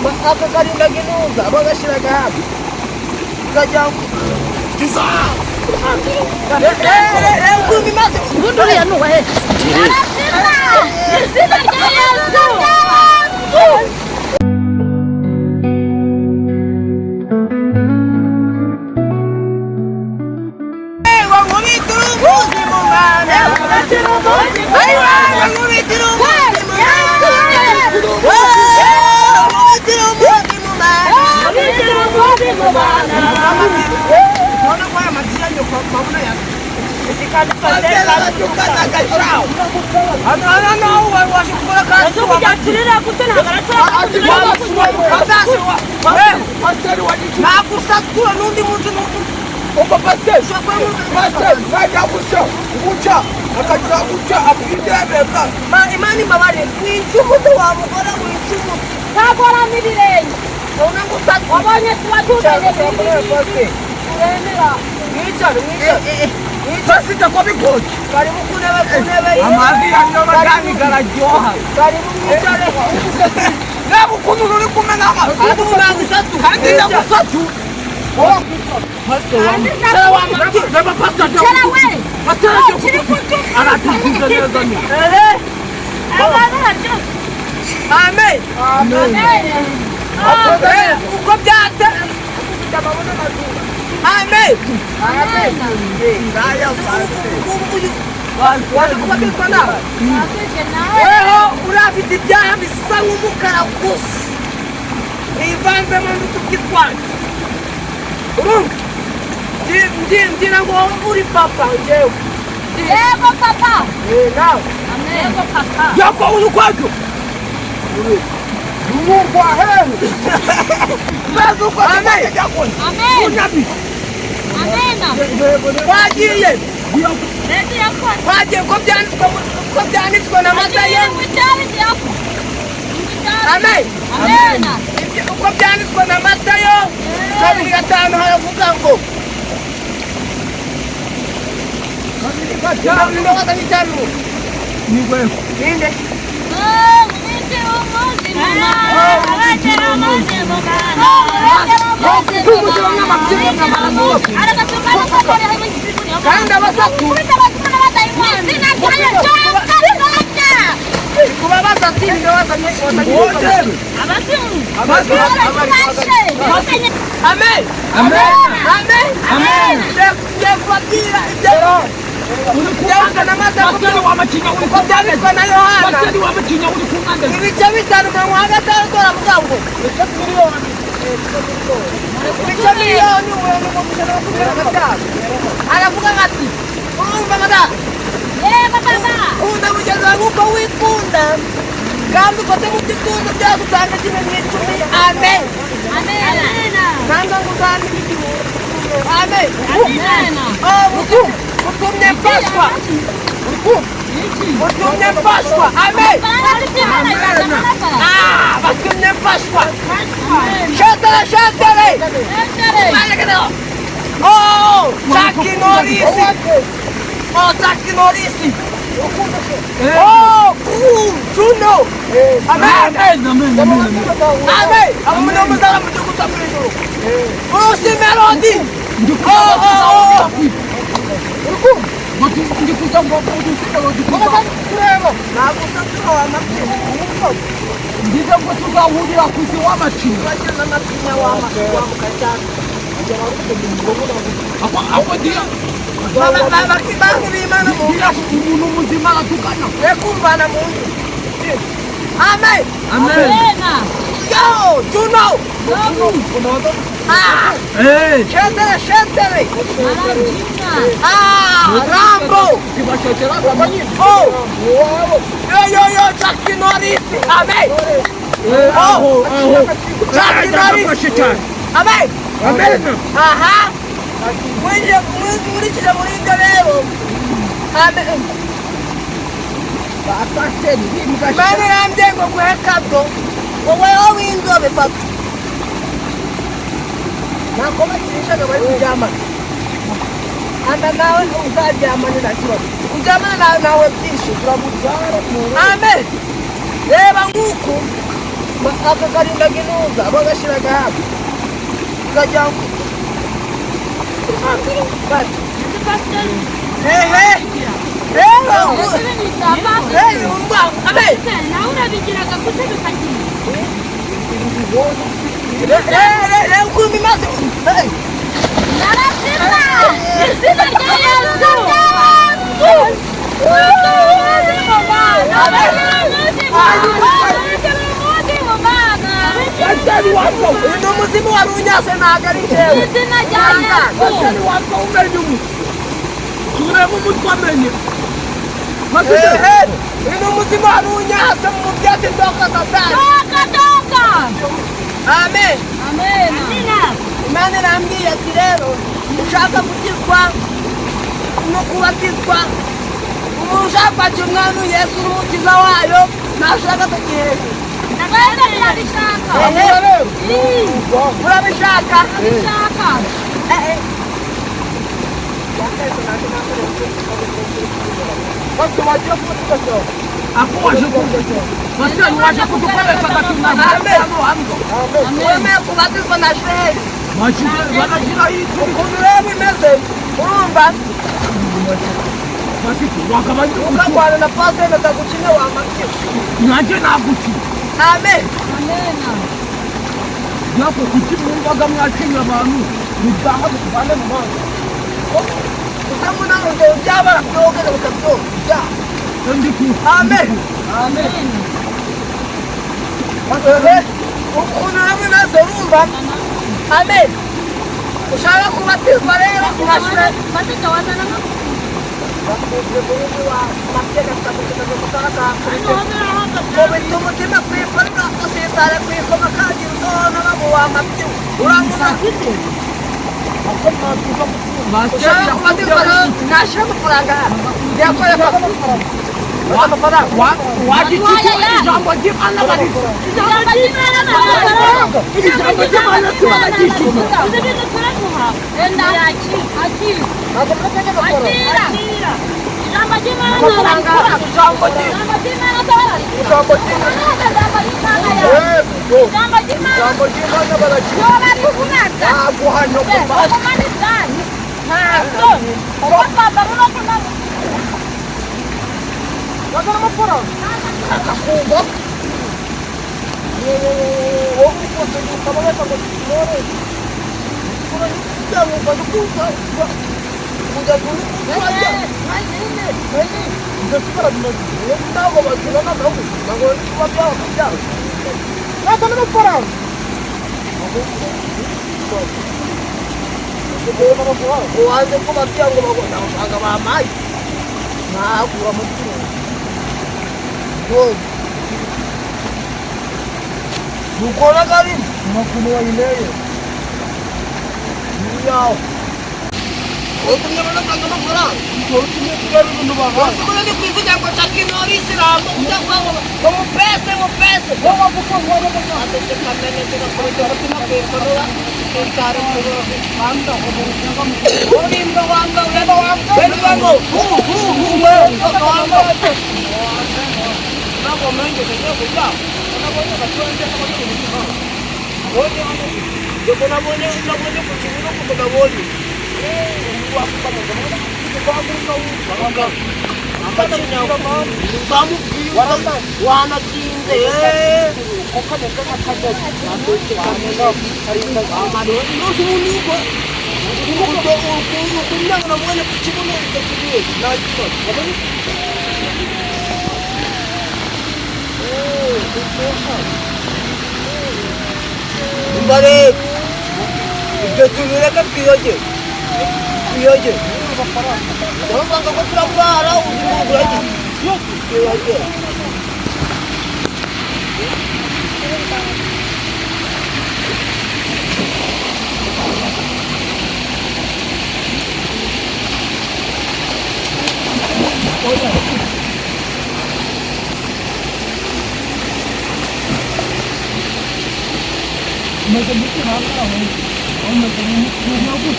aka karinda ginuza bagashiraga hafi kajya kiza kumi maze Nduriya nuwa he izina rya Yesu nakusatura n'undi muntu Opa pasteur, vai abusa, ucha, akagira ucha akidebeka. Imani mabare n'incumu wamugora w'incumu ntabora n'ibirenge ona ngusatu wabonye tubatunene uremera mwicare Sasita kwa bikoki. karibu kunebe Amazi yanyo magani garajyoha. karibu mwicare Nabu kunu uri kumena amazi. ngusatu Kandi ndagusatu. Pastor wangu. Baba pastor ndio. Chela we. Pastor ndio. Anatufunza neza ni. Amen. Uko byate. Amen. Ngaya weho urafite ibyaha bisa nk'umukara gusa bivanzemo n'utukitwaje ngira ngo uri papa njyewe yego papa nawe yego papa Yako ulukwajo. Mungu ahemu. Bazu kwa Amen. amen Unabi. amena wagiye leti yako wagiye ko byanditswe na Matayo Amen. amena uko byanditswe na Matayo 2:5 haravuga ngo Ni wewe. ninde kandi abasatu kuba basatu ndabazanye Amen. Ndekubabwira ibyo byanditswe na Matayo Pastor wa machinya uri uko byanditswe na Yohana Pastor wa machinya uri kumanda. ibice 5 mirongo gatandatu aravuga ngo ibice miliyoni umurongo aravuga ati urumva mada kunda mugenzi wawe uko wikunda kandi ukoze mu by'ukunda byagutanga kimwe n'icumi amen nanga nguzana amen utumye Paswa utumye Paswa amen batumye Paswa shatara oh Jackie Norisi oh Juno amen amunomuzala mujuguta mwijuru urusi melody oh Ndikuta mbona udufite udufite. nagusatura wamapinya Ndize ngo tuzahurira kuzi w'amachinya. bashana amapinya wamukajana Ako dia. bantu b'Imana mu Dia umuntu muzima atukana. kumvana mu nzu amen yo Juno shentere Rambo Kibashotera abanyine. oh yo Jackie Norisi amen Jackie Norisi amen aha muri kira muri ndabero amen Mane ramde ngo kwekado wowe owinzobe papa nakoma kirisha ngo bari kujama anda nawe uzajyamana na kibazo kujyamana nawe byinshi turabuzara amen reba nguko aka karinda ginuza bagashiraga hafi ukajya hehe rero umva abe nawe urabigiraga gute bikagira rero ukuntu imaze narazima izina rya Yesu uno muzimu wari unyase ntabwo ari njyewe izina rya Yesu Bashani wapfa umenye umuntu. Turemo umutwe amenye. uno muzimu wari unyase mu byatsi ndoka satani toka amen amena imana irambwiye ati rero ushaka gukizwa no kubatizwa umuntu ushaka kwakira umwana Yesu n'umukiza wayo ntashaka tugihehe ndagenda ndabishaka urabishaka ndabishaka Basi waje kutuka. Ako waje kutuka. Basi waje kutuka kati na wemeye kubatizwa na shehe Majira wanajira hii. ukuntu rero imeze urumva Basi wakabanje ukarwana na pasiteri atagukine wamakira naje naguki. amen Yako kutimumbaga mwakinya abantu. Mudanga kubane mu bana. usangu nawe ngo byabara byogere bikabyoga Ndiku. amen ukuntu rero imeze urumva amen ushaka kubatizwa rero urashure batita wazana mubita umutima kwikorera usitare kwikoma kandi uzona bamuwamabyi uranguza ushaka kubatizwa rero nashira amafaranga yakoreka Wajichukua jambo jipana bali. Jambo jipana tu wanajichukua. uanze kubatia ngo bagona usanga bamaye nagura mutima ukora kari makuno waileye yao okumye bana kanga makora okumye kugari bintu baba okumye ni kwivuga ngo chakinori siramu utakwa mupese baba kuko ngoro baba atete kamene tena kurito hatina kwekonora kare muro banda orimba wanga ureba wanga beni wango wanga nako mengi sasa kuja unabonya kachonje kama kitu wote wana ndio unabonya kuchukua kutoka bodi Mungu akupata kama kwa Mungu akapata nyama samu wana kinde kokane kama kaje ndio kama karinda amado ndio simuniko kunya unamwona kuchukua ndio na kitu Mbare ibyo tubireka twiyoge Jangan bangga kau pura-pura ujung lagi. Twiyoge Macam itu apa? Macam ini apa?